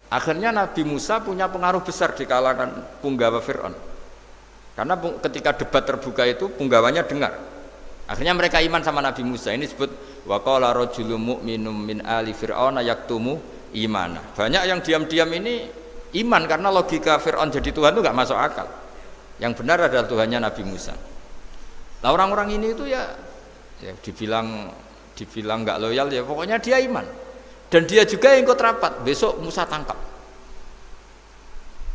Akhirnya Nabi Musa punya pengaruh besar di kalangan punggawa Fir'aun. Karena ketika debat terbuka itu punggawanya dengar. Akhirnya mereka iman sama Nabi Musa. Ini disebut wa qala rajulun mu'minun min ali fir'auna yaktumu imana. Banyak yang diam-diam ini iman karena logika Fir'aun jadi Tuhan itu enggak masuk akal. Yang benar adalah Tuhannya Nabi Musa. Nah, orang-orang ini itu ya dibilang enggak loyal ya pokoknya dia iman. Dan dia juga yang ikut rapat, besok Musa tangkap.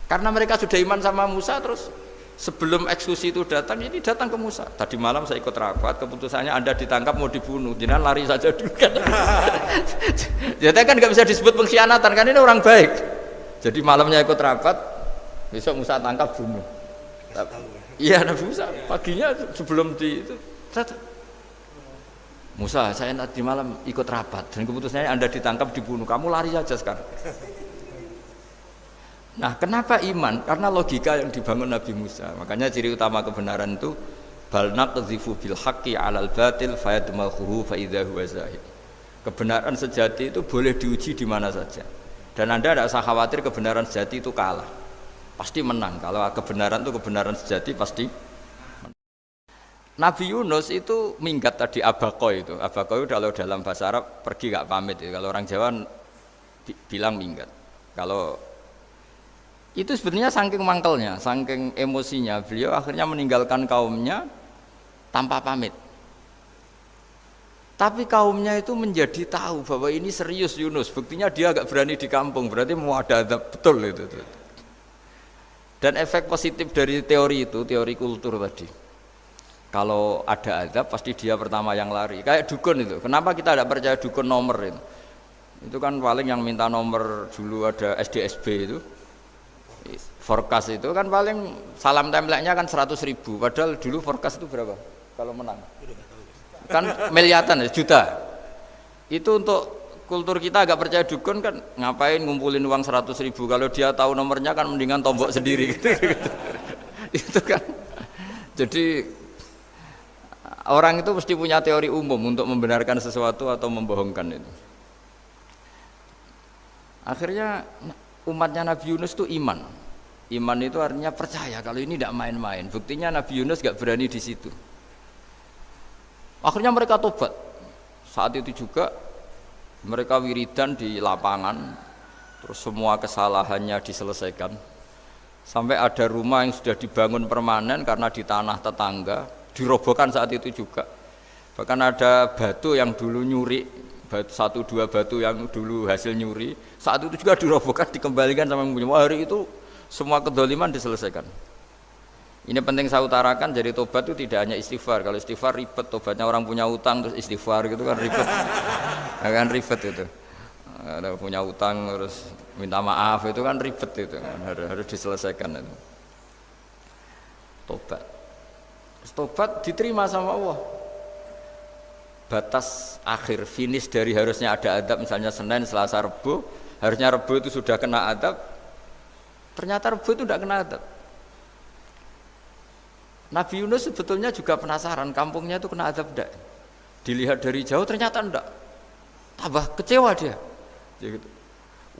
Karena mereka sudah iman sama Musa, terus sebelum eksekusi itu datang, ini datang ke Musa. Tadi malam saya ikut rapat, keputusannya Anda ditangkap mau dibunuh, jangan lari saja dulu kan. Jadi kan nggak bisa disebut pengkhianatan, kan ini orang baik. Jadi malamnya ikut rapat, besok Musa tangkap bunuh. Iya Nabi Musa, paginya sebelum di itu, Musa, saya nanti malam ikut rapat dan keputusannya Anda ditangkap dibunuh, kamu lari saja sekarang. Nah, kenapa iman? Karena logika yang dibangun Nabi Musa. Makanya ciri utama kebenaran itu bal naqdhifu bil haqqi 'alal batil fayadmaghuhu fa idza huwa zahid. Kebenaran sejati itu boleh diuji di mana saja. Dan Anda tidak usah khawatir kebenaran sejati itu kalah. Pasti menang. Kalau kebenaran itu kebenaran sejati pasti Nabi Yunus itu minggat tadi abaqo itu. Abaqo itu kalau dalam bahasa Arab pergi gak pamit ya. Kalau orang Jawa bilang minggat. Kalau itu sebenarnya saking mangkelnya, saking emosinya beliau akhirnya meninggalkan kaumnya tanpa pamit. Tapi kaumnya itu menjadi tahu bahwa ini serius Yunus. Buktinya dia agak berani di kampung. Berarti mau ada azab betul itu. Dan efek positif dari teori itu, teori kultur tadi. Kalau ada azab pasti dia pertama yang lari. Kayak dukun itu. Kenapa kita tidak percaya dukun nomor itu? Itu kan paling yang minta nomor dulu ada SDSB itu. Forecast itu kan paling salam templeknya kan 100.000. Padahal dulu forecast itu berapa? Kalau menang. Kan miliaran ya, juta. Itu untuk kultur kita agak percaya dukun kan ngapain ngumpulin uang 100.000. Kalau dia tahu nomornya kan mendingan tombok sendiri gitu. Itu kan. Jadi orang itu mesti punya teori umum untuk membenarkan sesuatu atau membohongkan itu. Akhirnya umatnya Nabi Yunus itu iman. Iman itu artinya percaya kalau ini tidak main-main. Buktinya Nabi Yunus gak berani di situ. Akhirnya mereka tobat. Saat itu juga mereka wiridan di lapangan. Terus semua kesalahannya diselesaikan. Sampai ada rumah yang sudah dibangun permanen karena di tanah tetangga. Dirobohkan saat itu juga. Bahkan ada batu yang dulu nyuri, satu dua batu yang dulu hasil nyuri, saat itu juga dirobohkan, dikembalikan sama yang punya. Hari itu semua kedoliman diselesaikan. Ini penting saya utarakan, jadi tobat itu tidak hanya istighfar. Kalau istighfar ribet, tobatnya orang punya utang terus istighfar gitu kan ribet. Kan ribet itu. Ada punya utang terus minta maaf itu kan ribet itu kan harus diselesaikan itu. Tobat diterima sama Allah. Batas akhir finish dari harusnya ada adab misalnya Senin, Selasa, Rebu, harusnya Rebu itu sudah kena adab. Ternyata Rebu itu tidak kena adab. Nabi Yunus sebetulnya juga penasaran kampungnya itu kena adab tidak. Dilihat dari jauh ternyata tidak. Tambah kecewa dia. Gitu.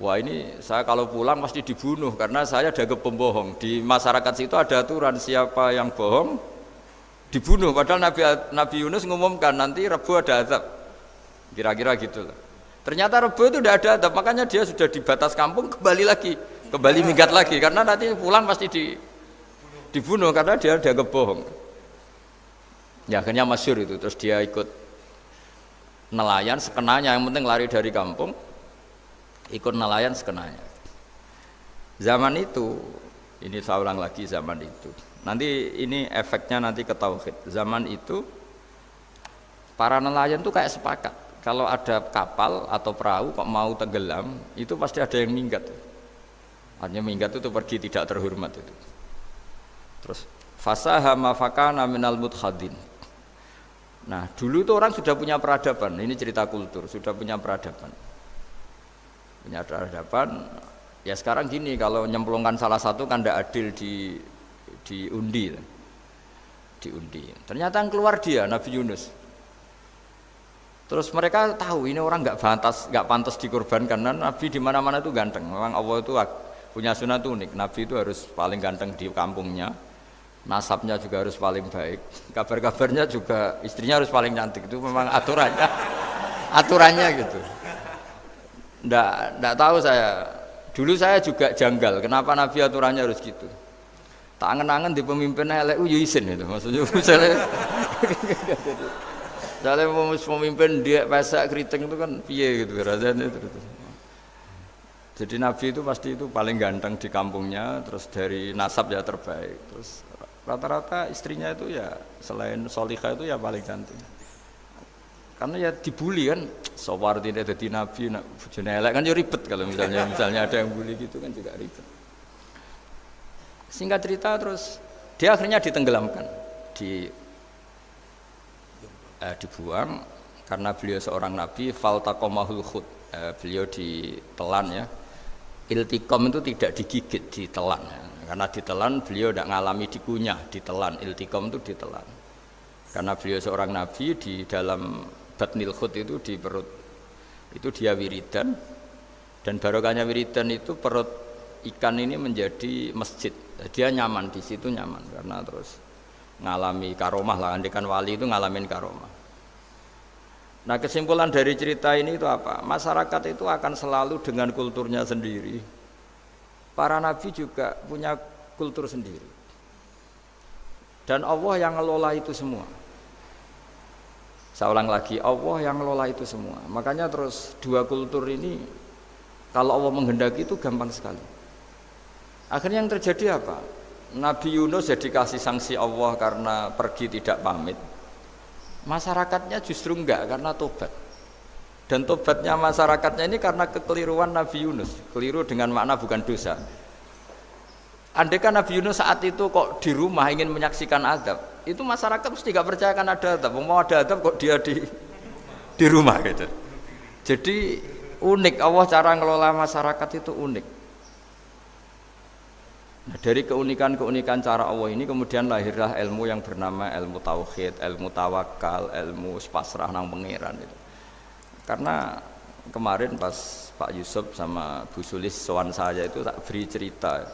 Wah ini saya kalau pulang pasti dibunuh karena saya dianggap pembohong. Di masyarakat situ ada aturan siapa yang bohong dibunuh. Padahal Nabi Yunus mengumumkan nanti Rebu ada azab. Kira-kira gitu lah. Ternyata Rebu itu tidak ada azab, makanya dia sudah di batas kampung kembali lagi, kembali minggat lagi karena nanti pulang pasti dibunuh karena dia dianggap bohong. Ya akhirnya masyhur itu, terus dia ikut nelayan sekenanya, yang penting lari dari kampung, ikut nelayan sekenanya. Zaman itu, ini saya ulang lagi zaman itu. Nanti ini efeknya nanti ke tauhid. Zaman itu para nelayan tuh kayak sepakat. Kalau ada kapal atau perahu kok mau tenggelam, itu pasti ada yang minggat. Artinya minggat itu pergi tidak terhormat itu. Terus fasahama fakana minal mudkhadin. Nah, dulu itu orang sudah punya peradaban. Ini cerita kultur, sudah punya peradaban. Punya peradaban. Ya sekarang gini, kalau nyemplungkan salah satu kan tidak adil diundi. Ternyata yang keluar dia Nabi Yunus. Terus mereka tahu ini orang nggak pantas dikorbankan karena Nabi di mana-mana itu ganteng. Memang Allah itu punya sunat unik. Nabi itu harus paling ganteng di kampungnya. Nasabnya juga harus paling baik. Kabar-kabarnya juga istrinya harus paling cantik. Itu memang aturannya gitu. Nggak tahu saya. Dulu saya juga janggal. Kenapa Nabi aturannya harus gitu? Tak angen-angen di pemimpin elek isin itu. Maksudnya misalnya pemimpin dia pesek keriting itu kan piye gitu rasanya itu. Jadi Nabi itu pasti itu paling ganteng di kampungnya, terus dari nasab ya terbaik, terus rata-rata istrinya itu ya selain solihah itu ya paling cantik. Karena ya dibully kan, sopar tidak jadi Nabi, bujone elek kan ya ribet kalau misalnya ada yang bully gitu kan juga ribet. Singkat cerita terus dia akhirnya ditenggelamkan, dibuang karena beliau seorang nabi. Faltaqamahul khut, beliau ditelan ya. Iltiqam itu tidak digigit, ditelan ya. Karena ditelan beliau tidak ngalami dikunyah, ditelan. Iltiqam itu ditelan karena beliau seorang nabi. Di dalam batnil khut itu di perut itu dia wiridan, dan barokahnya wiridan itu perut ikan ini menjadi masjid. Dia nyaman di situ, nyaman karena terus ngalami karomah lah, andekan wali itu ngalamin karomah. Nah, kesimpulan dari cerita ini itu apa? Masyarakat itu akan selalu dengan kulturnya sendiri. Para nabi juga punya kultur sendiri. Dan Allah yang ngelola itu semua. Saya ulang lagi, Allah yang ngelola itu semua. Makanya terus dua kultur ini kalau Allah menghendaki itu gampang sekali. Akhirnya yang terjadi apa? Nabi Yunus jadi kasih sanksi Allah karena pergi tidak pamit. Masyarakatnya justru enggak karena tobat. Dan tobatnya masyarakatnya ini karena kekeliruan Nabi Yunus. Keliru dengan makna bukan dosa. Andaikan Nabi Yunus saat itu kok di rumah ingin menyaksikan azab, itu masyarakat mesti gak percaya kan ada azab. Mau ada azab kok dia di rumah gitu. Jadi unik, Allah cara ngelola masyarakat itu unik. Nah, dari keunikan-keunikan cara Allah ini kemudian lahirlah ilmu yang bernama ilmu tauhid, ilmu tawakal, ilmu pasrah nang pangeran itu. Karena kemarin pas Pak Yusuf sama Bu Sulis sowan saya itu tak beri cerita,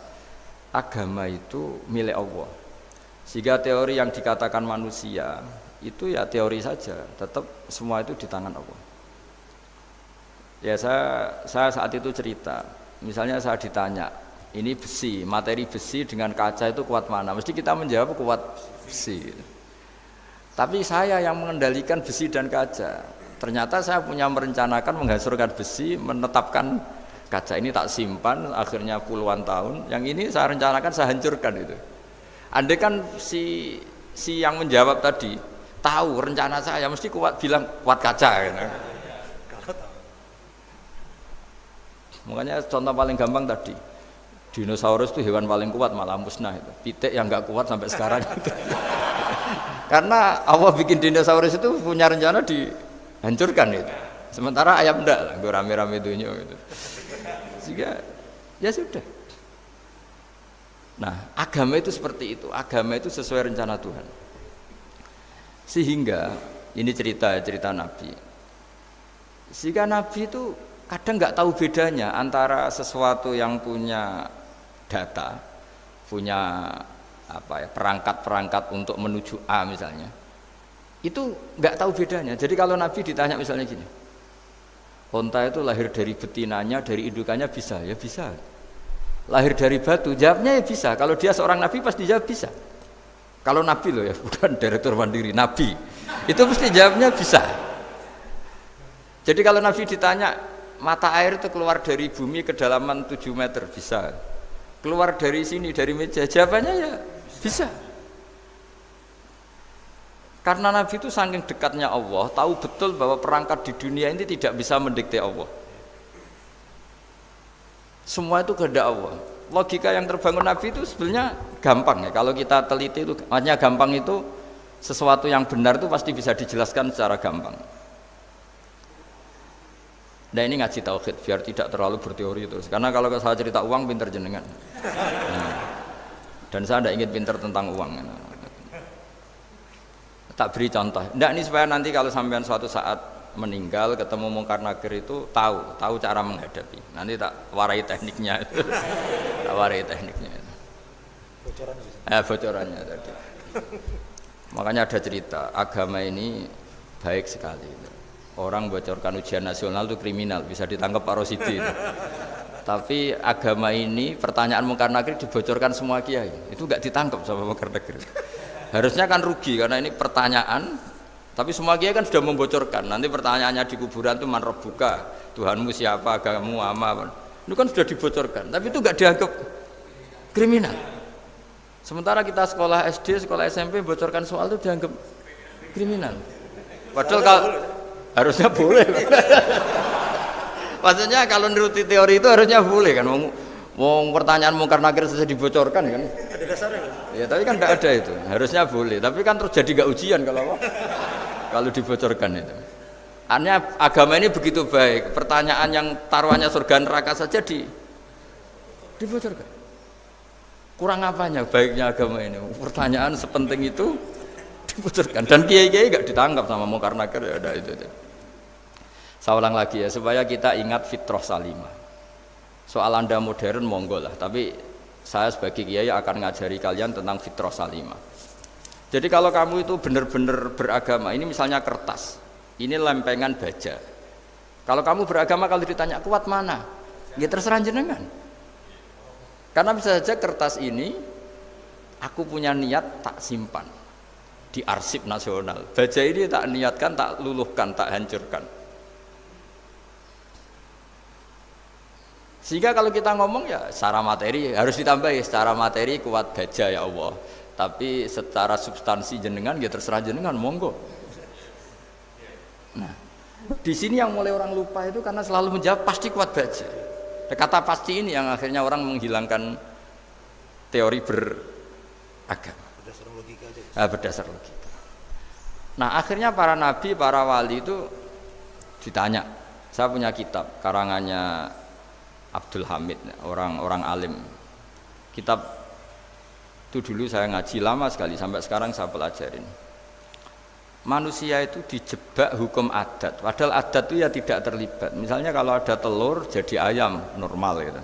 agama itu milik Allah. Sehingga teori yang dikatakan manusia itu ya teori saja, tetap semua itu di tangan Allah. Ya saya saat itu cerita, misalnya saya ditanya, ini besi, materi besi dengan kaca itu kuat mana? Mesti kita menjawab kuat besi. Tapi saya yang mengendalikan besi dan kaca. Ternyata saya punya merencanakan menghancurkan besi, menetapkan kaca ini tak simpan, akhirnya puluhan tahun. Yang ini saya rencanakan saya hancurkan itu. Andai kan si yang menjawab tadi tahu rencana saya, mesti kuat bilang kuat kaca. Gitu. Makanya contoh paling gampang tadi. Dinosaurus itu hewan paling kuat malah musnah itu. Pitik yang nggak kuat sampai sekarang itu. Karena Allah bikin dinosaurus itu punya rencana dihancurkan itu. Sementara ayam enggak lah, gue rame-rame dunia gitu. Sehingga ya sudah. Nah, agama itu seperti itu. Agama itu sesuai rencana Tuhan. Sehingga ini cerita Nabi. Sehingga Nabi itu kadang nggak tahu bedanya antara sesuatu yang punya data, punya perangkat-perangkat untuk menuju A misalnya, itu nggak tahu bedanya. Jadi kalau Nabi ditanya misalnya gini, onta itu lahir dari betinanya, dari indukannya bisa, ya bisa. Lahir dari batu, jawabnya ya bisa. Kalau dia seorang Nabi pasti jawab bisa. Kalau Nabi loh ya, bukan direktur mandiri, Nabi, itu pasti jawabnya bisa. Jadi kalau Nabi ditanya, mata air itu keluar dari bumi kedalaman 7 meter, bisa. Keluar dari sini, dari meja, jawabannya ya bisa. Karena Nabi itu saking dekatnya Allah, tahu betul bahwa perangkat di dunia ini tidak bisa mendikte Allah. Semua itu kehendak Allah. Logika yang terbangun Nabi itu sebenarnya gampang ya. Kalau kita teliti itu, makanya gampang itu sesuatu yang benar itu pasti bisa dijelaskan secara gampang. Nah ini ngaji tauhid biar tidak terlalu berteori terus. Karena kalau saya cerita uang pinter jenengan. Dan saya tidak ingin pinter tentang uang. Tak beri contoh. Tidak ini supaya nanti kalau sampean suatu saat meninggal ketemu mungkar nakir itu tahu cara menghadapi. Nanti tak warai tekniknya itu. Tak warai tekniknya itu. Bocorannya tadi. Makanya ada cerita, agama ini baik sekali. Orang bocorkan ujian nasional itu kriminal, bisa ditangkap Pak Rosidi. Tapi agama ini pertanyaan mungkar nakir dibocorkan semua kiai, itu nggak ditangkap sama mungkar nakir. Harusnya kan rugi karena ini pertanyaan, tapi semua kiai kan sudah membocorkan. Nanti pertanyaannya di kuburan itu man rabbuka, Tuhanmu siapa, agamamu apa. Itu kan sudah dibocorkan, tapi itu nggak dianggap kriminal. Sementara kita sekolah SD, sekolah SMP bocorkan soal itu dianggap kriminal. Padahal kalau harusnya boleh. Maksudnya kalau menuruti teori itu harusnya boleh kan. Wong pertanyaan mungkar nakir saja dibocorkan kan. Ada dasarnya kan? Ya tapi kan tidak ada itu. Harusnya boleh. Tapi kan terus jadi nggak ujian kalau dibocorkan itu. Artinya agama ini begitu baik. Pertanyaan yang taruhannya surga neraka saja dibocorkan. Kurang apanya baiknya agama ini? Pertanyaan sepenting itu dibocorkan. Dan kiai-kiai nggak ditangkap sama mungkar nakir ya ada itu. Saya ulang lagi ya supaya kita ingat fitrah salimah. Soal Anda modern monggo lah, tapi saya sebagai kiai akan ngajari kalian tentang fitrah salimah. Jadi kalau kamu itu benar-benar beragama, ini misalnya kertas, ini lempengan baja. Kalau kamu beragama kalau ditanya kuat mana, ya terserah jenengan. Karena bisa saja kertas ini aku punya niat tak simpan di arsip nasional. Baja ini tak niatkan, tak luluhkan, tak hancurkan. Sehingga kalau kita ngomong ya secara materi harus ditambahi, secara materi kuat baja ya Allah. Tapi secara substansi jenengan ya terserah jenengan monggo. Nah, di sini yang mulai orang lupa itu karena selalu menjawab pasti kuat baja. Kata pasti ini yang akhirnya orang menghilangkan teori beragama. Berdasar logika aja. Berdasar logika. Nah, akhirnya para nabi, para wali itu ditanya. Saya punya kitab karangannya Abdul Hamid, orang alim. Kitab itu dulu saya ngaji lama sekali, sampai sekarang saya pelajarin. Manusia itu dijebak hukum adat, padahal adat itu ya tidak terlibat. Misalnya kalau ada telur jadi ayam normal gitu.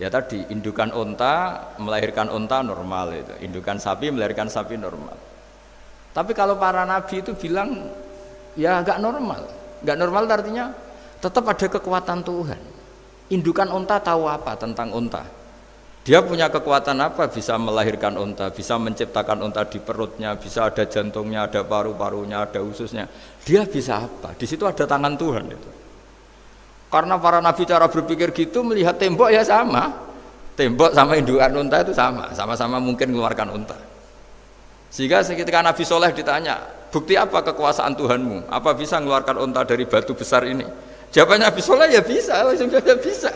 Ya tadi indukan unta melahirkan unta normal itu, indukan sapi melahirkan sapi normal. Tapi kalau para nabi itu bilang ya nggak normal, nggak normal artinya tetap ada kekuatan Tuhan. Indukan unta tahu apa tentang unta? Dia punya kekuatan apa? Bisa melahirkan unta, bisa menciptakan unta di perutnya, bisa ada jantungnya, ada paru-parunya, ada ususnya. Dia bisa apa? Di situ ada tangan Tuhan itu. Karena para nabi cara berpikir gitu, melihat tembok ya sama. Tembok sama indukan unta itu sama, sama-sama mungkin mengeluarkan unta. Sehingga ketika Nabi Soleh ditanya, bukti apa kekuasaan Tuhanmu? Apa bisa mengeluarkan unta dari batu besar ini? Jawabannya Nabi Soleh ya bisa, langsung saja bisa.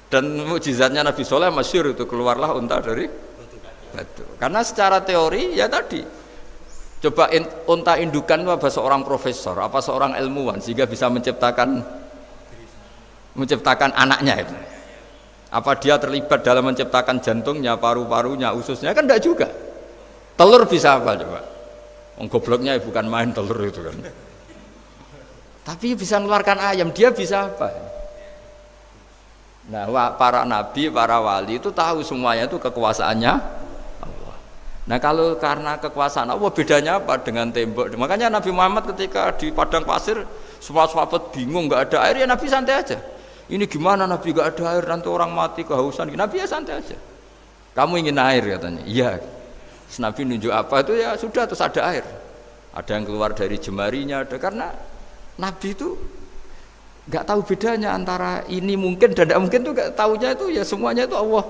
Dan mukjizatnya Nabi Soleh masyhur itu keluarlah unta dari batu. Karena secara teori ya tadi, coba unta indukan itu apa seorang profesor, apa seorang ilmuwan sehingga bisa menciptakan anaknya itu. Apa dia terlibat dalam menciptakan jantungnya, paru-parunya, ususnya kan enggak juga. Telur bisa apa coba? Gobloknya bukan main telur itu kan. Tapi bisa mengeluarkan ayam, dia bisa apa? Nah, para nabi, para wali itu tahu semuanya itu kekuasaannya Allah. Nah, kalau karena kekuasaan Allah bedanya apa dengan tembok? Makanya Nabi Muhammad ketika di padang pasir semua sahabat bingung nggak ada air ya Nabi santai aja. Ini gimana Nabi nggak ada air nanti orang mati kehausan? Nabi ya santai aja. Kamu ingin air katanya? Iya. Nabi nunjuk apa itu ya sudah terus ada air. Ada yang keluar dari jemarinya ada karena Nabi itu nggak tahu bedanya antara ini mungkin dan tidak mungkin tuh nggak tahunya itu ya semuanya itu Allah.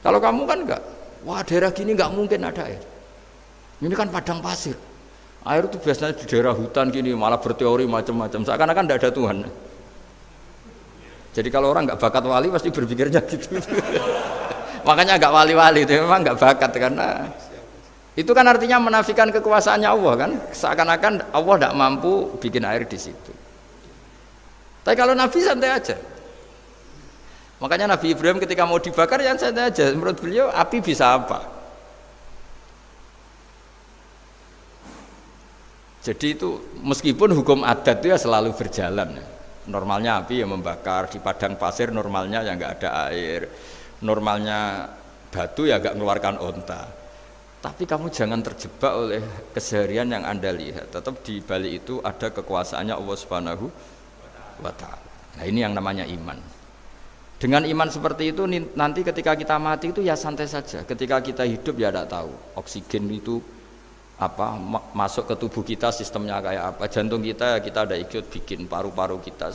Kalau kamu kan nggak, wah daerah gini nggak mungkin ada air. Ini kan padang pasir. Air itu biasanya di daerah hutan gini malah berteori macam-macam. Seakan-akan tidak ada Tuhan. Jadi kalau orang nggak bakat wali pasti berpikirnya gitu. Makanya nggak wali-wali itu memang nggak bakat karena itu kan artinya menafikan kekuasaannya Allah kan, seakan-akan Allah tidak mampu bikin air di situ. Tapi kalau Nabi santai aja. Makanya Nabi Ibrahim ketika mau dibakar ya santai aja. Menurut beliau api bisa apa? Jadi itu meskipun hukum adat itu ya selalu berjalan. Normalnya api ya membakar, di padang pasir normalnya ya nggak ada air, normalnya batu ya nggak mengeluarkan onta. Tapi kamu jangan terjebak oleh keseharian yang Anda lihat. Tetap di balik itu ada kekuasaannya Allah Subhanahu wa Ta'ala. Nah ini yang namanya iman. Dengan iman seperti itu nanti ketika kita mati itu ya santai saja. Ketika kita hidup ya tidak tahu oksigen itu apa masuk ke tubuh kita sistemnya kayak apa, jantung kita ada ikut bikin, paru-paru kita.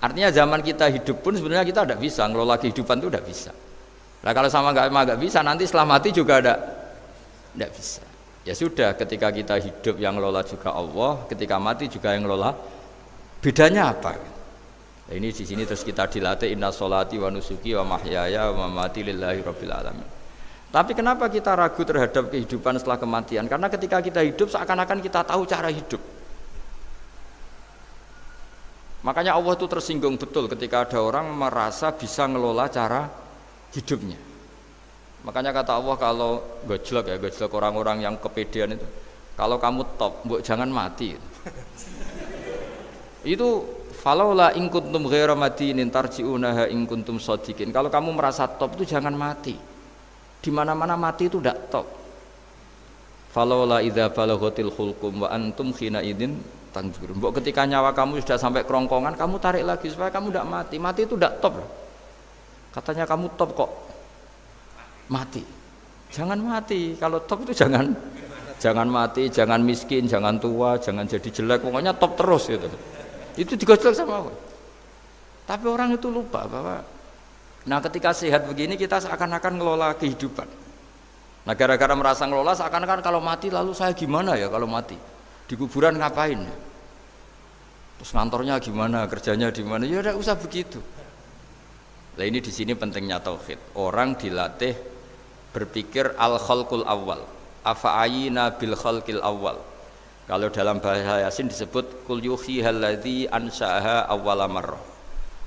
Artinya zaman kita hidup pun sebenarnya kita tidak bisa ngelola kehidupan itu, tidak bisa. Nah kalau sama nggak bisa, nanti setelah mati juga tidak bisa. Ya sudah, ketika kita hidup yang ngelola juga Allah, ketika mati juga yang ngelola. Bedanya apa? Nah, ini di sini terus kita dilatih inna sholati wa nusuki wa mahyaya wa mamati lillahi rabbil alamin. Tapi kenapa kita ragu terhadap kehidupan setelah kematian? Karena ketika kita hidup seakan-akan kita tahu cara hidup. Makanya Allah itu tersinggung betul ketika ada orang merasa bisa ngelola cara hidupnya. Makanya kata Allah kalau gojlok orang-orang yang kepedean itu, kalau kamu top, mbok jangan mati. Itu falaula in kuntum ghaira madinin tarji'unaha in kuntum shadiqin. Kalau kamu merasa top itu jangan mati. Di mana-mana mati itu tidak top. Falaula idza balaghatil khulqum wa antum khina idzin tanzurun. Mbok ketika nyawa kamu sudah sampai kerongkongan, kamu tarik lagi supaya kamu tidak mati. Mati itu tidak top. Katanya kamu top kok mati. Jangan mati. Kalau top itu jangan mati, jangan miskin, jangan tua, jangan jadi jelek. Pokoknya top terus gitu. Itu digojlok sama Allah. Tapi orang itu lupa bahwa nah ketika sehat begini kita seakan-akan ngelola kehidupan. Nah gara-gara merasa ngelola seakan-akan kalau mati lalu saya gimana ya kalau mati? Di kuburan ngapain? Terus kantornya gimana? Kerjanya di mana? Ya udah usah begitu. Nah ini di sini pentingnya tauhid. Orang dilatih berpikir al-khalqul awal. Afa'ayina bil khalqil awal. Kalau dalam bahasa Yasin disebut kul yuhihal ladzi ansa'aha awwala marrah.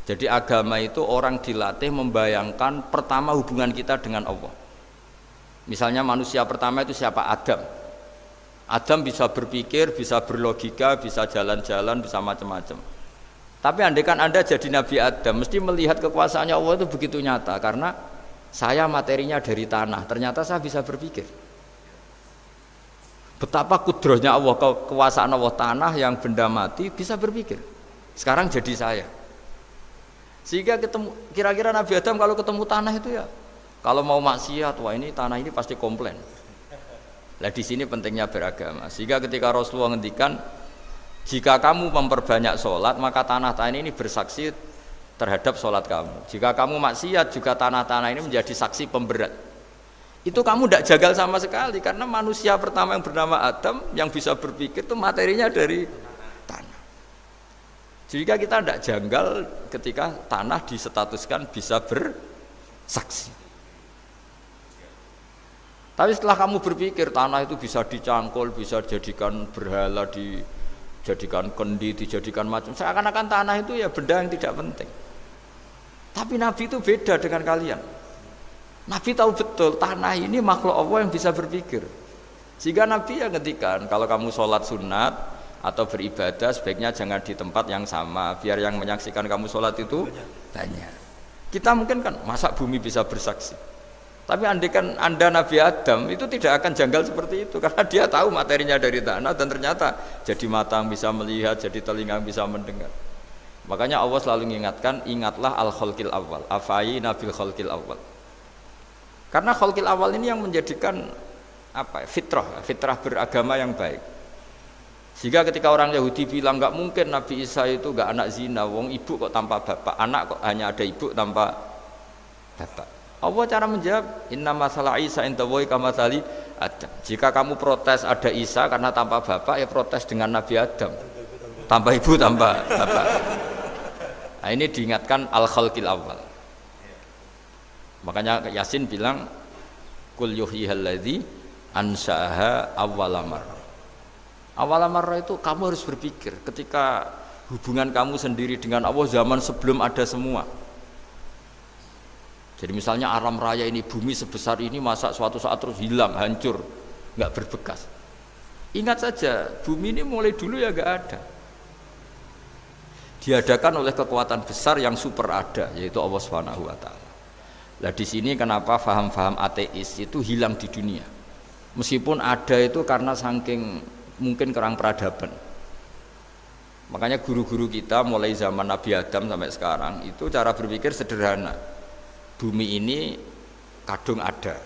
Jadi agama itu orang dilatih membayangkan pertama hubungan kita dengan Allah. Misalnya manusia pertama itu siapa? Adam. Adam bisa berpikir, bisa berlogika, bisa jalan-jalan, bisa macam-macam. Tapi andaikan Anda jadi Nabi Adam, mesti melihat kekuasaannya Allah itu begitu nyata. Karena saya materinya dari tanah, ternyata saya bisa berpikir. Betapa kudrohnya Allah, kekuasaan Allah tanah yang benda mati bisa berpikir. Sekarang jadi saya. Sehingga ketemu, kira-kira Nabi Adam kalau ketemu tanah itu ya, kalau mau maksiat, wah ini tanah ini pasti komplain. Nah di sini pentingnya beragama. Sehingga ketika Rasulullah ngendikan, jika kamu memperbanyak sholat, maka tanah-tanah ini bersaksi terhadap sholat kamu. Jika kamu maksiat, juga tanah-tanah ini menjadi saksi pemberat. Itu kamu tidak jagal sama sekali, karena manusia pertama yang bernama Adam yang bisa berpikir itu materinya dari tanah. Jika kita tidak janggal ketika tanah disetatuskan bisa bersaksi. Tapi setelah kamu berpikir tanah itu bisa dicangkul, bisa dijadikan berhala, dijadikan kendi, dijadikan macam, seakan-akan tanah itu ya benda yang tidak penting. Tapi Nabi itu beda dengan kalian. Nabi tahu betul tanah ini makhluk Allah yang bisa berpikir. Sehingga Nabi yang ngendikan kalau kamu sholat sunat atau beribadah sebaiknya jangan di tempat yang sama, biar yang menyaksikan kamu sholat itu banyak. Kita mungkin kan masa bumi bisa bersaksi, tapi andaikan Anda Nabi Adam itu tidak akan janggal seperti itu, karena dia tahu materinya dari tanah dan ternyata jadi mata yang bisa melihat, jadi telinga yang bisa mendengar. Makanya Allah selalu mengingatkan, ingatlah al-khalqil awal, afayina bil khalqil awal. Karena khalqil awal ini yang menjadikan apa? Fitrah beragama yang baik. Sehingga ketika orang Yahudi bilang nggak mungkin Nabi Isa itu nggak anak zina, wong ibu kok tanpa bapak, anak kok hanya ada ibu tanpa bapak. Allah cara menjawab, inna masalah Isa intawoy kamasali Adam. Jika kamu protes ada Isa karena tanpa bapak, ya protes dengan Nabi Adam, tanpa ibu tanpa bapak. Nah ini diingatkan al-khalqil awal. Makanya Yasin bilang, kul yuhyihal ladzi ansa'aha awwala marrah. Awal marrah itu kamu harus berpikir ketika hubungan kamu sendiri dengan Allah zaman sebelum ada semua. Jadi misalnya alam raya ini, bumi sebesar ini, masa suatu saat terus hilang, hancur, nggak berbekas. Ingat saja, bumi ini mulai dulu ya nggak ada. Diadakan oleh kekuatan besar yang super ada, yaitu Allah Subhanahu wa taala. Nah, di sini kenapa faham-faham ateis itu hilang di dunia. Meskipun ada itu karena saking mungkin kurang peradaban. Makanya guru-guru kita mulai zaman Nabi Adam sampai sekarang itu cara berpikir sederhana. Bumi ini kadung ada.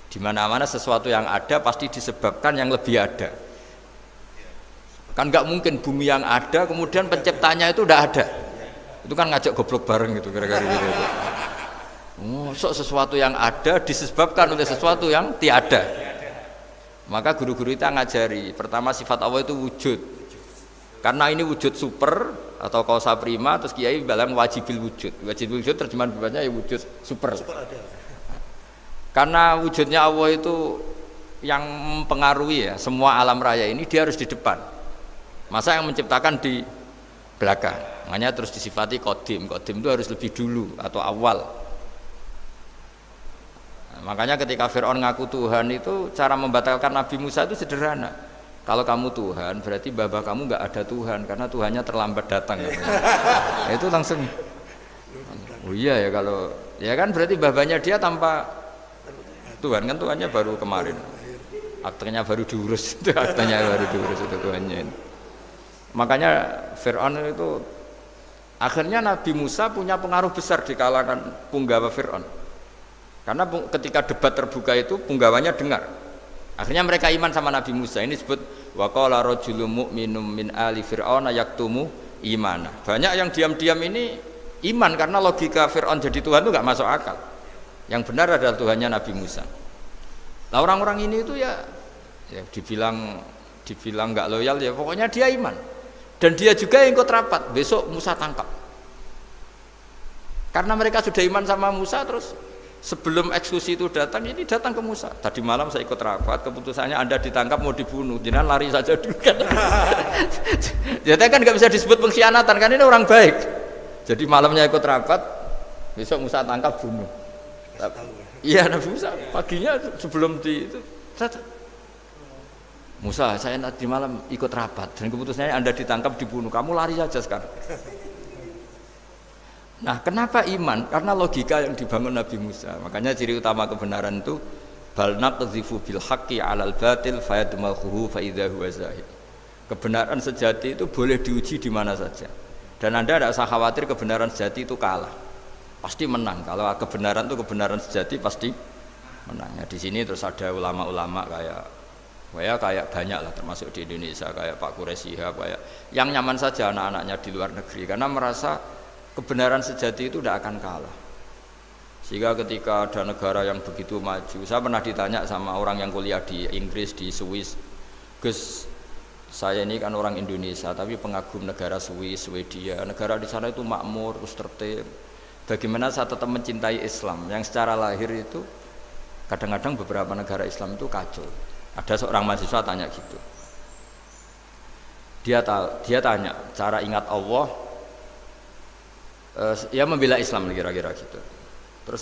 Di mana-mana sesuatu yang ada pasti disebabkan yang lebih ada. Kan nggak mungkin bumi yang ada kemudian penciptanya itu udah ada. Itu kan ngajak goblok bareng gitu kira-kira gitu. Oh, sesuatu yang ada disebabkan oleh sesuatu yang tiada. Maka guru-guru itu ngajari pertama sifat Allah itu wujud. Karena ini wujud super atau kausa prima, terus kiai bilang wajibil wujud. Wajibil wujud terjemahan bebasnya ya wujud super. Karena wujudnya Allah itu yang mempengaruhi ya semua alam raya ini, dia harus di depan. Masa yang menciptakan di belakang. Makanya terus disifati qadim. Qadim itu harus lebih dulu atau awal. Nah, makanya ketika Fir'aun ngaku Tuhan itu cara membatalkan Nabi Musa itu sederhana. Kalau kamu Tuhan berarti babah kamu nggak ada Tuhan karena Tuhannya terlambat datang. Nah, itu langsung. Oh iya ya kalau ya kan berarti babahnya dia tanpa Tuhan kan Tuhannya baru kemarin. Aktenya baru diurus itu aktenya baru diurus itu Tuhannya. Makanya Fir'aun itu akhirnya Nabi Musa punya pengaruh besar di kalangan punggawa Fir'aun. Karena ketika debat terbuka itu punggawanya dengar. Akhirnya mereka iman sama Nabi Musa. Ini disebut wa qala rajulun mu'minun min ali fir'auna yaktumu imana. Banyak yang diam-diam ini iman karena logika Fir'aun jadi Tuhan itu enggak masuk akal. Yang benar adalah Tuhannya Nabi Musa. Nah, orang-orang ini itu ya dibilang enggak loyal ya pokoknya dia iman. Dan dia juga yang ikut rapat, besok Musa tangkap. Karena mereka sudah iman sama Musa, terus sebelum eksekusi itu datang, ini datang ke Musa. Tadi malam saya ikut rapat, keputusannya Anda ditangkap mau dibunuh, jangan lari saja dulu kan. Jadi kan nggak bisa disebut pengkhianatan, kan ini orang baik. Jadi malamnya ikut rapat, besok Musa tangkap bunuh. Iya, Nabi Musa paginya sebelum itu. Musa, saya nanti malam ikut rapat dan keputusannya Anda ditangkap dibunuh, kamu lari saja sekarang. Nah, kenapa iman? Karena logika yang dibangun Nabi Musa. Makanya ciri utama kebenaran itu bal naqdhifu bil haqqi 'alal batil fayadmaghuhu fa idza huwa zahid. Kebenaran sejati itu boleh diuji di mana saja. Dan Anda tidak usah khawatir kebenaran sejati itu kalah. Pasti menang. Kalau kebenaran itu kebenaran sejati pasti menang. Ya, di sini terus ada ulama-ulama kayak banyak lah termasuk di Indonesia kayak Pak Quraisy Shihab kayak yang nyaman saja anak-anaknya di luar negeri karena merasa kebenaran sejati itu tidak akan kalah. Sehingga ketika ada negara yang begitu maju, saya pernah ditanya sama orang yang kuliah di Inggris, di Swiss, Gus, saya ini kan orang Indonesia tapi pengagum negara Swiss, Swedia, negara di sana itu makmur, terus tertib. Bagaimana saya tetap mencintai Islam yang secara lahir itu kadang-kadang beberapa negara Islam itu kacau. Ada seorang mahasiswa tanya gitu. Dia tanya cara ingat Allah, ya membela Islam kira-kira gitu. Terus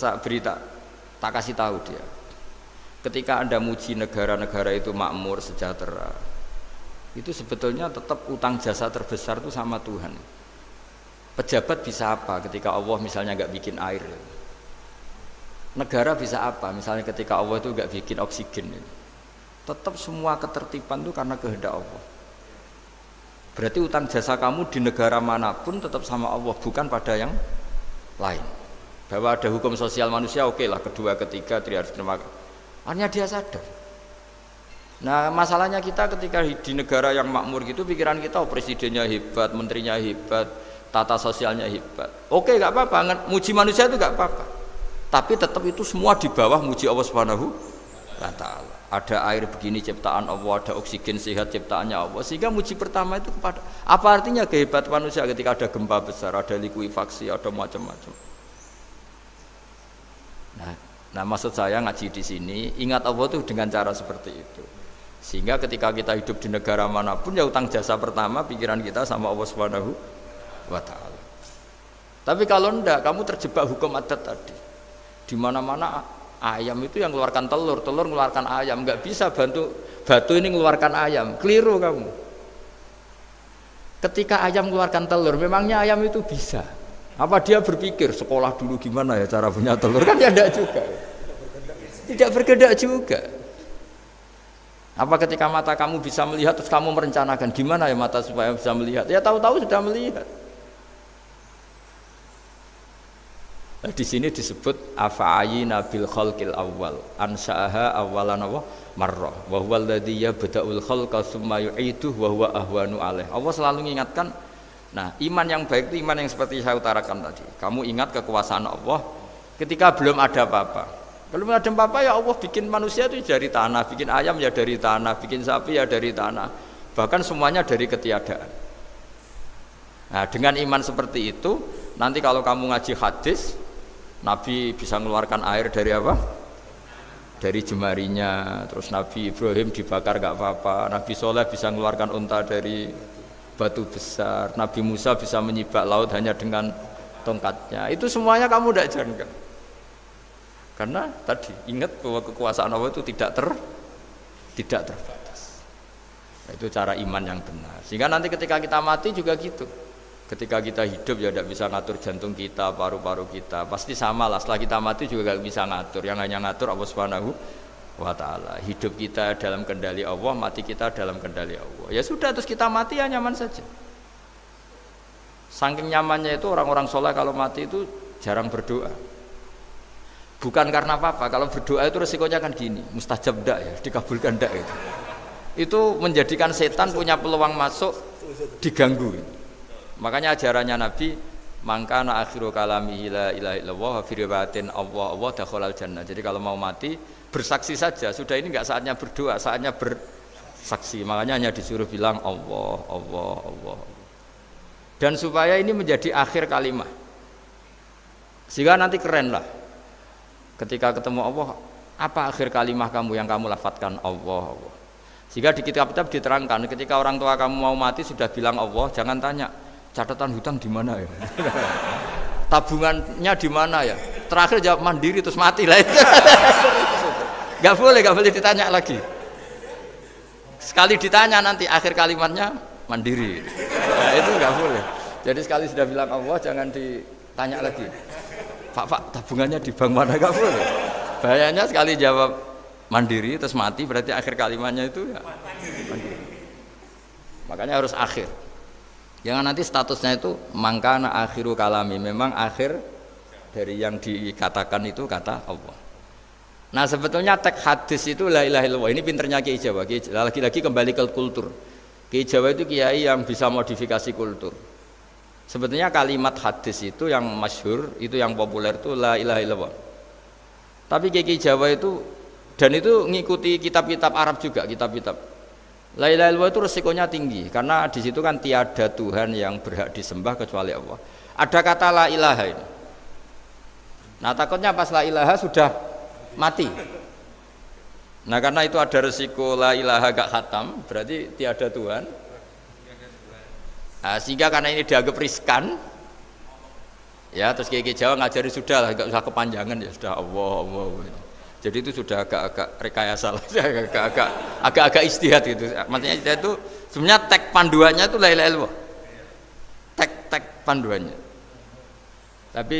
tak kasih tahu dia. Ketika Anda muji negara-negara itu makmur, sejahtera, itu sebetulnya tetap utang jasa terbesar itu sama Tuhan. Pejabat bisa apa ketika Allah misalnya nggak bikin air? Negara bisa apa misalnya ketika Allah itu nggak bikin oksigen? Tetap semua ketertiban itu karena kehendak Allah. Berarti utang jasa kamu di negara manapun tetap sama Allah, bukan pada yang lain. Bahwa ada hukum sosial manusia, oke lah, kedua, ketiga, dia harus terima. Hanya dia sadar. Nah, masalahnya kita ketika di negara yang makmur gitu, pikiran kita, oh presidennya hebat, menterinya hebat, tata sosialnya hebat. Oke, nggak apa-apa, muji manusia itu nggak apa-apa. Tapi tetap itu semua di bawah muji Allah Subhanahu wa Ta'ala. Ada air begini ciptaan Allah, ada oksigen sehat ciptaannya Allah. Sehingga muji pertama itu kepada apa artinya kehebatan manusia ketika ada gempa besar, ada likuifaksi, ada macam-macam. Nah, maksud saya ngaji di sini ingat Allah itu dengan cara seperti itu. Sehingga ketika kita hidup di negara manapun ya utang jasa pertama pikiran kita sama Allah Subhanahu wa Ta'ala. Tapi kalau enggak, kamu terjebak hukum adat tadi. Di mana-mana ayam itu yang mengeluarkan telur, telur mengeluarkan ayam, nggak bisa bantu batu ini mengeluarkan ayam. Keliru kamu. Ketika ayam mengeluarkan telur, memangnya ayam itu bisa? Apa dia berpikir sekolah dulu gimana ya cara punya telur? Kan tidak juga. Tidak bergerak juga. Apa ketika mata kamu bisa melihat terus kamu merencanakan gimana ya mata supaya bisa melihat? Ya tahu-tahu sudah melihat. Nah, di sini disebut afa'ayina bil khalqil awwal ansa'aha awwalan marrah wa huwa alladzi yabda'ul khalqa tsumma yu'iduhu wa huwa ahwanu alaih. Allah selalu mengingatkan, nah iman yang baik itu iman yang seperti saya utarakan tadi. Kamu ingat kekuasaan Allah ketika belum ada apa-apa. Belum ada apa-apa ya Allah bikin manusia itu dari tanah, bikin ayam ya dari tanah, bikin sapi ya dari tanah. Bahkan semuanya dari ketiadaan. Nah, dengan iman seperti itu, nanti kalau kamu ngaji hadis, Nabi bisa mengeluarkan air dari apa? Dari jemarinya. Terus Nabi Ibrahim dibakar gak apa-apa. Nabi Soleh bisa mengeluarkan unta dari batu besar. Nabi Musa bisa menyibak laut hanya dengan tongkatnya. Itu semuanya kamu tidak jangka. Karena tadi ingat bahwa kekuasaan Allah itu tidak terbatas. Itu cara iman yang benar. Sehingga nanti ketika kita mati juga gitu. Ketika kita hidup ya tidak bisa ngatur jantung kita, paru-paru kita. Pasti sama lah, setelah kita mati juga tidak bisa ngatur. Yang hanya ngatur Allah Subhanahu wa ta'ala. Hidup kita dalam kendali Allah, mati kita dalam kendali Allah. Ya sudah, terus kita mati ya nyaman saja. Saking nyamannya itu orang-orang soleh kalau mati itu jarang berdoa. Bukan karena apa-apa, kalau berdoa itu resikonya kan gini, mustajab ndak ya, dikabulkan ndak itu. Itu menjadikan setan punya peluang masuk, diganggu. Makanya ajarannya Nabi, mangkana akhiru kalamihi la ilaha illallah wa fi riwayatin Allah dakhalal jannah. Jadi kalau mau mati bersaksi saja, sudah ini enggak saatnya berdoa, saatnya bersaksi. Makanya hanya disuruh bilang Allah, Allah, Allah. Dan supaya ini menjadi akhir kalimat. Sehingga nanti keren lah. Ketika ketemu Allah, apa akhir kalimat kamu yang kamu lafadzkan Allah, Allah. Sehingga di kitab-kitab diterangkan, ketika orang tua kamu mau mati sudah bilang Allah, jangan tanya catatan hutang di mana ya? Tabungannya di mana ya? Terakhir jawab mandiri terus mati lah itu. Gak boleh ditanya lagi. Sekali ditanya nanti akhir kalimatnya mandiri. Nah, itu gak boleh. Jadi sekali sudah bilang Allah jangan ditanya lagi. Pak, tabungannya di bank mana? Gak boleh. Bahayanya sekali jawab mandiri terus mati berarti akhir kalimatnya itu ya mandiri. Makanya harus akhir. Jangan nanti statusnya itu mangkana akhiru kalami, memang akhir dari yang dikatakan itu kata Allah. Nah sebetulnya teks hadis itu la ilaha illallah. Ini pinternya Kiai Jawa. Lagi-lagi kembali ke kultur. Kiai Jawa itu kiai yang bisa modifikasi kultur. Sebetulnya kalimat hadis itu yang masyhur, itu yang populer itu la ilaha illallah. Tapi Kiai Jawa itu dan itu ngikuti kitab-kitab Arab juga, kitab-kitab. La ilaha illallah itu resikonya tinggi karena di situ kan tiada Tuhan yang berhak disembah kecuali Allah. Ada kata la ilaha ini. Nah takutnya pas la ilaha sudah mati. Nah karena itu ada resiko la ilaha gak khatam, berarti tiada Tuhan. Nah, sehingga karena ini dianggap riskan, ya terus Kiai Jawa ngajari sudah lah, gak usah kepanjangan ya sudah Allah Allah. Jadi itu sudah agak-agak rekayasa lah, agak-agak istihad gitu. Maksudnya istihad itu sebenarnya teks panduannya itu la ilaha illallah. Teks panduannya. Tapi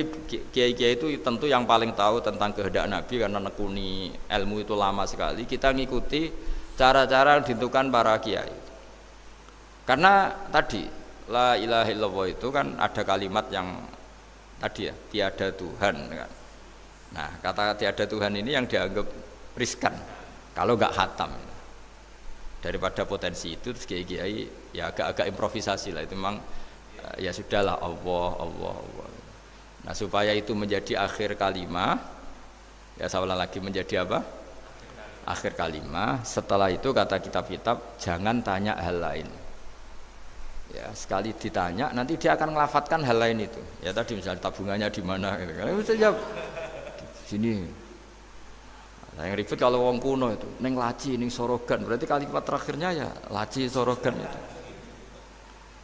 kiai-kiai itu tentu yang paling tahu tentang kehendak Nabi karena nekuni ilmu itu lama sekali. Kita ngikuti cara-cara ditentukan para kiai. Karena tadi la ilaha illallah itu kan ada kalimat yang tadi ya, tiada Tuhan kan. Nah, kata tiada Tuhan ini yang dianggap riskan kalau nggak khatam. Daripada potensi itu, terus kiai-kiai ya agak-agak improvisasi lah. Itu memang ya sudahlah Allah, Allah, Allah. Nah, supaya itu menjadi akhir kalimat, ya saya ulang lagi menjadi apa? Akhir kalimat. Setelah itu kata kitab-kitab jangan tanya hal lain. Ya, sekali ditanya nanti dia akan ngelafatkan hal lain itu. Ya tadi misalnya tabungannya di mana gitu. Kan bisa jawab sini. Nah, yang ribet kalau wong kuno itu neng laci, neng sorogan, berarti kalimat terakhirnya ya laci sorogan itu.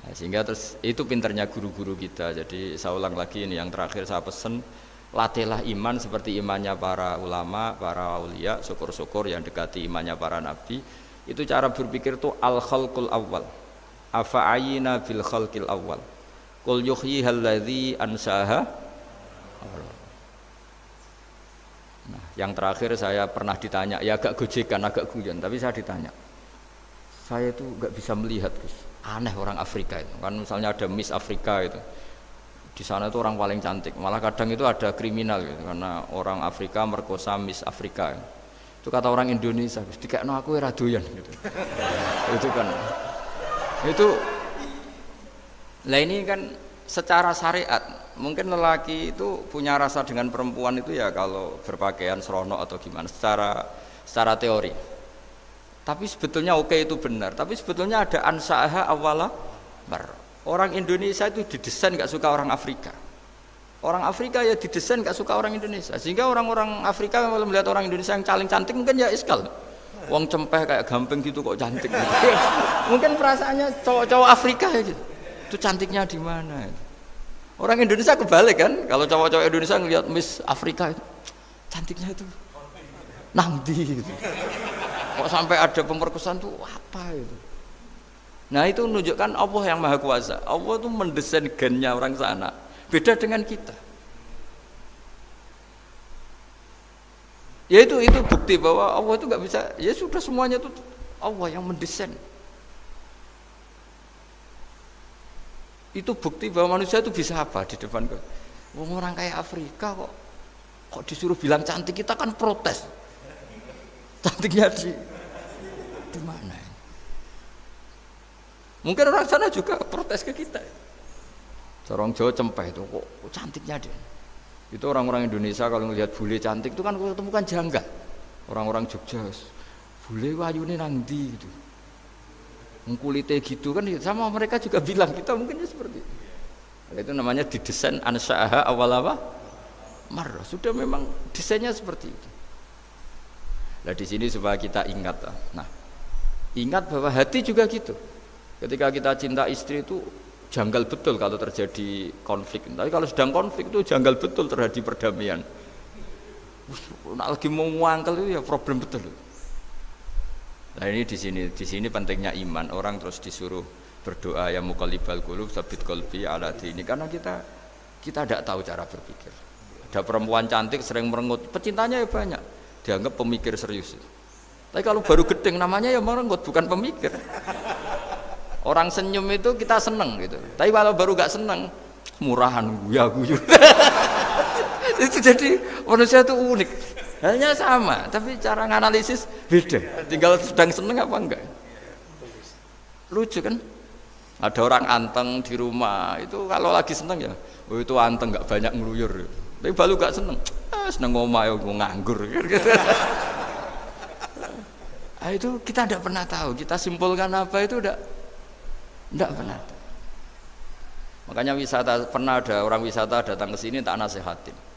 Nah, sehingga terus itu pinternya guru-guru kita. Jadi saya ulang lagi ini yang terakhir saya pesen, latihlah iman seperti imannya para ulama, para aulia, syukur-syukur yang dekati imannya para nabi. Itu cara berpikir tuh al-khalqul awal. Afa'ayina bil khalqil awal. Qul yuhyihal ladzi ansaha. Nah, yang terakhir saya pernah ditanya, ya agak gojekan, agak guyon, tapi saya ditanya. Saya itu enggak bisa melihat, Gus. Aneh orang Afrika itu. Kan misalnya ada Miss Afrika itu. Di sana itu orang paling cantik. Malah kadang itu ada kriminal gitu, karena orang Afrika merkosa Miss Afrika. Itu kata orang Indonesia, Gus, dikekno aku ora doyan gitu. Itu kan. Itu lah ini kan secara syariat mungkin lelaki itu punya rasa dengan perempuan itu ya kalau berpakaian serono atau gimana secara teori. Tapi sebetulnya oke itu benar. Tapi sebetulnya ada ansa'aha awala mar. Orang Indonesia itu didesain gak suka orang Afrika. Orang Afrika ya didesain gak suka orang Indonesia. Sehingga orang-orang Afrika kalau melihat orang Indonesia yang paling cantik mungkin ya iskal. Wong cempeh kayak gampang gitu kok cantik gitu. Mungkin perasaannya cowok-cowok Afrika ya gitu. Itu cantiknya di mana? Orang Indonesia kebalik kan? Kalau cowok-cowok Indonesia ngelihat Miss Afrika itu cantiknya itu nangdi gitu. Kok sampai ada pemerkosaan tuh apa itu? Nah itu menunjukkan Allah yang Maha Kuasa. Allah tuh mendesain gennya orang sana. Beda dengan kita. Ya itu bukti bahwa Allah itu nggak bisa. Ya sudah semuanya itu Allah yang mendesain. Itu bukti bahwa manusia itu bisa apa di depan kok. Orang kayak Afrika kok disuruh bilang cantik, kita kan protes. Cantiknya di mana? Mungkin orang sana juga protes ke kita. Orang Jawa cempeh itu kok cantiknya dia. Itu orang-orang Indonesia kalau melihat bule cantik itu kan ketemu kan janggal. Orang-orang Jogja, bule wayune nang ndi gitu. Kulitnya gitu kan sama mereka juga bilang kita mungkin seperti itu. Itu namanya didesain ansa'aha awal apa? Mar. Sudah memang desainnya seperti itu. Nah di sini supaya kita ingat. Nah, ingat bahwa hati juga gitu. Ketika kita cinta istri itu janggal betul kalau terjadi konflik. Tapi kalau sedang konflik itu janggal betul terjadi perdamaian. Nak lagi mau ngangkel itu ya problem betul. Nah ini di sini pentingnya iman. Orang terus disuruh berdoa ya muqallibal qulub tsabit qalbi ala dini, karena kita tidak tahu cara berpikir. Ada perempuan cantik sering merengut, pecintanya ya banyak, dianggap pemikir serius. Tapi kalau baru gedeng namanya ya merengut, bukan pemikir. Orang senyum itu kita seneng gitu. Tapi kalau baru gak seneng, murahan guyu. Itu jadi manusia itu unik. Hanya sama, tapi cara nganalisis beda. Tinggal sedang seneng apa enggak. Lucu kan? Ada orang anteng di rumah, itu kalau lagi seneng ya, oh itu anteng gak banyak ngeluyur. Tapi baru gak seneng, seneng ngomah ya nganggur. Nah, itu kita tidak pernah tahu. Kita simpulkan apa itu tidak pernah. Makanya wisata, pernah ada orang wisata datang ke sini tak nasihatin.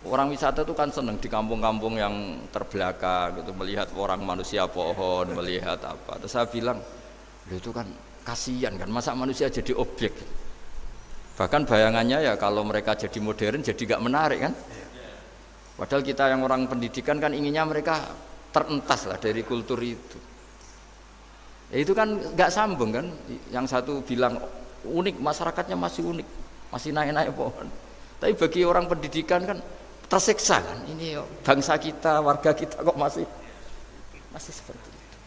Orang wisata itu kan senang di kampung-kampung yang terbelakang gitu, melihat orang manusia pohon, melihat apa. Terus saya bilang, itu kan kasihan kan, masa manusia jadi objek. Bahkan bayangannya ya kalau mereka jadi modern jadi gak menarik kan. Padahal kita yang orang pendidikan kan inginnya mereka terentas lah dari kultur itu. Ya itu kan nggak sambung kan. Yang satu bilang unik, masyarakatnya masih unik, masih naik-naik pohon. Tapi bagi orang pendidikan kan tersiksa kan. Ini bangsa kita, warga kita kok masih seperti itu.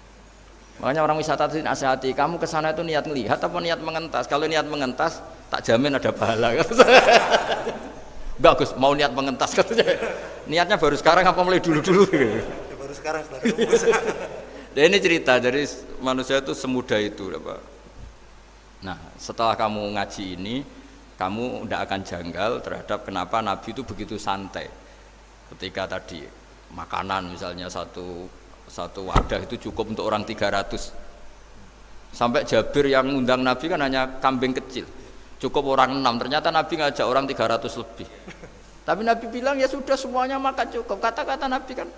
Makanya orang wisata itu nasihati, kamu kesana itu niat melihat apa niat mengentas? Kalau niat mengentas, tak jamin ada pahala. Enggak Gus, mau niat mengentas katanya. Niatnya baru sekarang apa mulai dulu-dulu? Baru sekarang. Dan ini cerita dari manusia itu semudah itu, Pak. Nah, setelah kamu ngaji ini, kamu tidak akan janggal terhadap kenapa Nabi itu begitu santai. Ketika tadi makanan misalnya satu wadah itu cukup untuk orang 300. Sampai Jabir yang undang Nabi kan hanya kambing kecil, cukup orang 6. Ternyata Nabi ngajak orang 300 lebih. Tapi Nabi bilang ya sudah semuanya makan cukup. Kata-kata Nabi kan,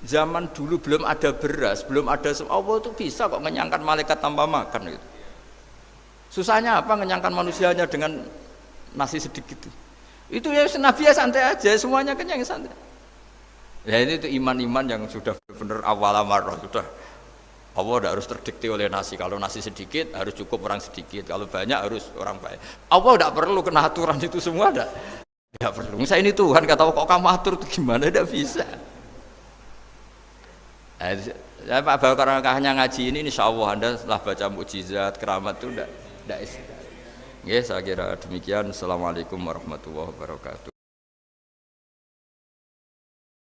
zaman dulu belum ada beras, belum ada Allah itu bisa kok mengenyangkan malaikat tanpa makan gitu. Susahnya apa mengenyangkan manusianya dengan nasi sedikit itu ya Nabi ya santai aja, semuanya kenyang santai. Ya ini itu iman-iman yang sudah benar awal amarah sudah. Allah tidak harus terdikte oleh nasi. Kalau nasi sedikit harus cukup orang sedikit. Kalau banyak harus orang banyak. Allah tidak perlu kena aturan itu semua tidak perlu. Saya ini Tuhan kata kok kamu atur itu gimana? Tidak bisa. Saya Pak Bakarangkahnya ngaji ini insya Allah Anda setelah baca mukjizat keramat itu tidak. Ya saya kira demikian. Assalamualaikum warahmatullahi wabarakatuh.